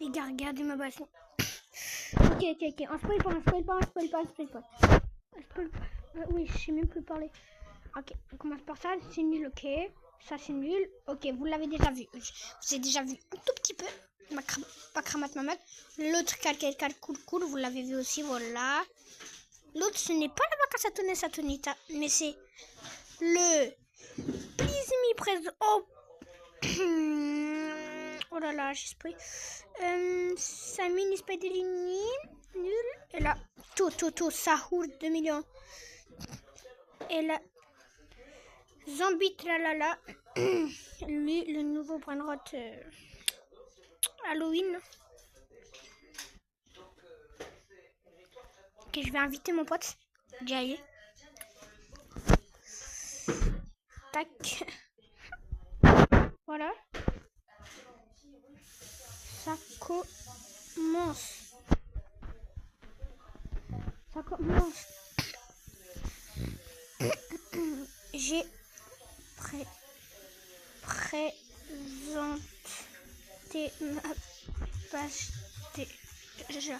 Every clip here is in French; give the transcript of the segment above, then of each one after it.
Les gars, regardez ma base. Ok. On spoil pas. Oui, je sais même plus parler. Ok, on commence par ça. C'est nul, ok. Ça, c'est nul. Ok, vous l'avez déjà vu. Vous avez déjà vu un tout petit peu. Pas cramate mamat. L'autre calque cool. Vous l'avez vu aussi, voilà. L'autre, ce n'est pas la vacance Satonita, mais c'est le Please Me Présent. Oh là là, j'ai spoilé. Samine Spiderini, nul. Et là, tout, Sahour 2 millions. Et là, Zombie Tralala. Lui, le nouveau Brainrot Halloween. Ok, je vais inviter mon pote. Jay. Tac. Voilà. Ça commence. J'ai présenté ma page déjà.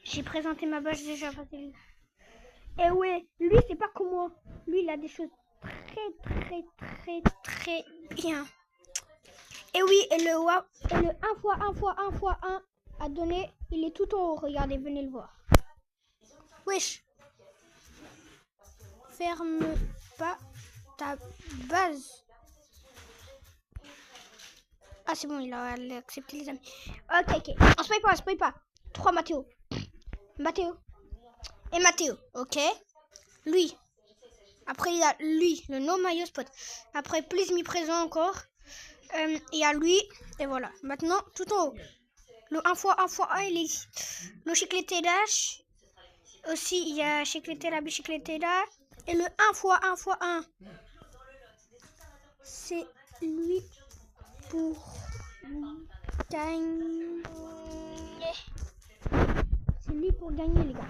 J'ai présenté ma page déjà. Et ouais, lui c'est pas comme moi. Lui il a des choses très bien. Et oui, et le 1 x 1 à donner, il est tout en haut. Regardez, venez le voir. Wesh. Ferme pas ta base. Ah c'est bon, il a accepté les amis. Ok. On spoil pas. 3 Mathéo. Et Mathéo, ok. Lui. Après il y a lui, le no maillot spot. Après Please Me Présent encore. Il y a lui. Et voilà. Maintenant, tout en haut. Le 1 x 1 il est ici. Le chicleté dash. Aussi, il y a chicleté la bichicleté là. Et le 1 x 1 c'est lui pour gagner. C'est lui pour gagner, les gars.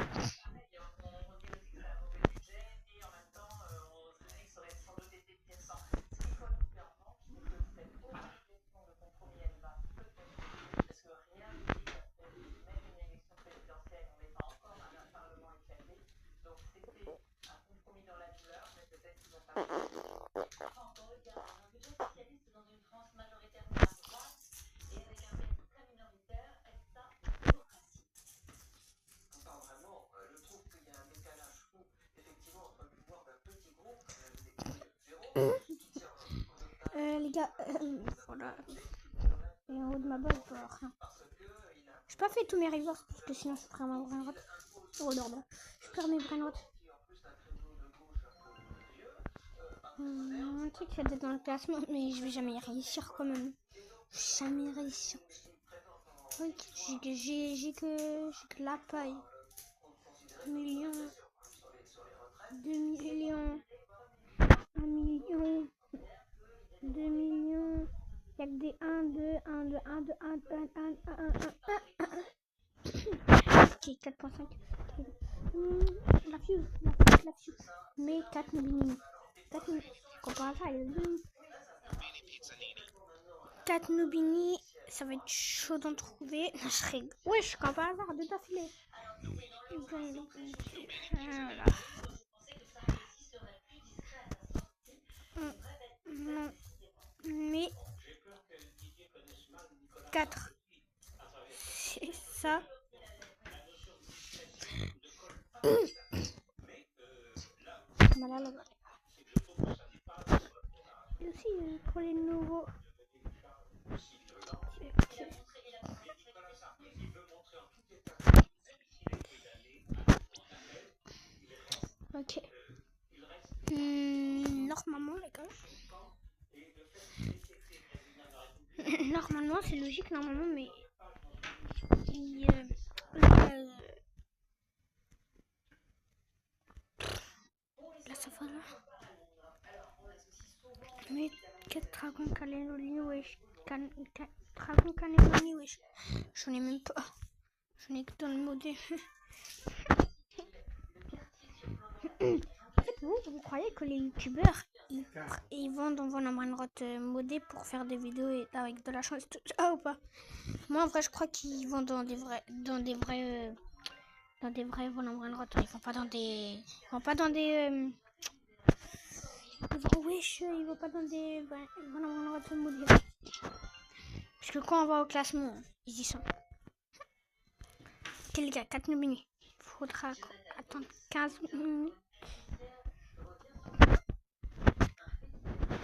Les gars, voilà. Et en haut de ma base, rien. J'ai pas fait tous mes reverse parce que sinon je perds ma brainrot. Oh non, je perds mes brainrot. Un truc c'est d'être dans le classement, mais je vais jamais y réussir quand même. Jamais réussir. Oui, j'ai que la paille. 1 million. 2 millions. 1 million. 2 millions. Il y a que des 1, 2, 1, 2, 1, 2, 1, 2, 1, 1. Ok, 4.5. La fuse. Mais 4 Nubini. 4 Nubini. Comparé à ça, il y a 4 Nubini. Ça va être chaud d'en trouver. Je serais... Wesh, comme par hasard, 2 d'affilée. Voilà. Mais 4. C'est ça. Et aussi pour les nouveaux. Ok. Normalement, les gars. Normalement, c'est logique, normalement, mais. Là, ça va là. Mais 4 dragons cannelloni, wesh. Dragon cannelloni, wesh. J'en ai même pas. J'en ai que dans le mode. En fait, vous croyez que les youtubeurs ils vendent en Brainrot modé pour faire des vidéos et avec de la chance. Ah ou pas? Moi en vrai je crois qu'ils vendent dans des vrais Brainrot. Ils vont pas dans des wesh, ils vont pas dans des Brainrot modés. Parce que quand on va au classement, ils y sont. Ok les gars, 4 minutes. Il faudra attendre 15 minutes.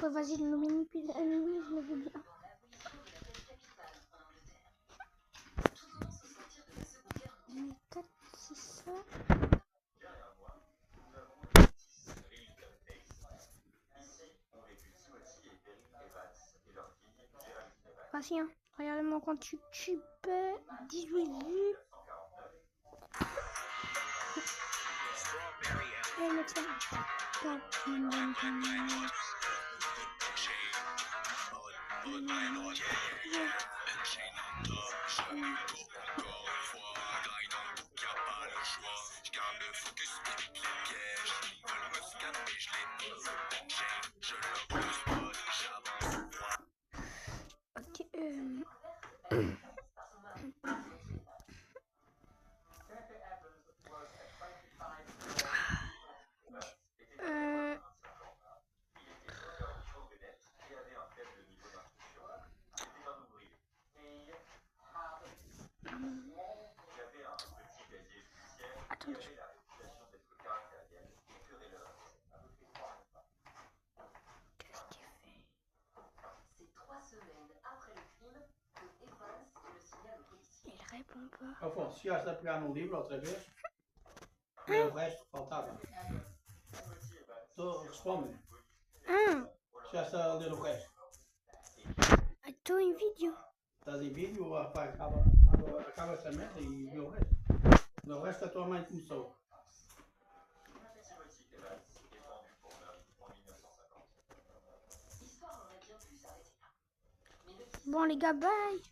Ouais, vas-y, le mini, puis je le veux bien. Mais 4, c'est ça. Vas-y, hein. Regardez mon compte YouTube. 18 vues. Et le tien. Ok, attendez. Qu'est-ce qu'il fait? Il répond pas. Enfin, se já está a pegar num livro outra vez, o resto faltava. Responde. Já está a ler o resto. Estou em vídeo. Estás em vídeo ou acaba essa merda e vê o resto. O resto a tua mãe começou. Bon les gars, bye.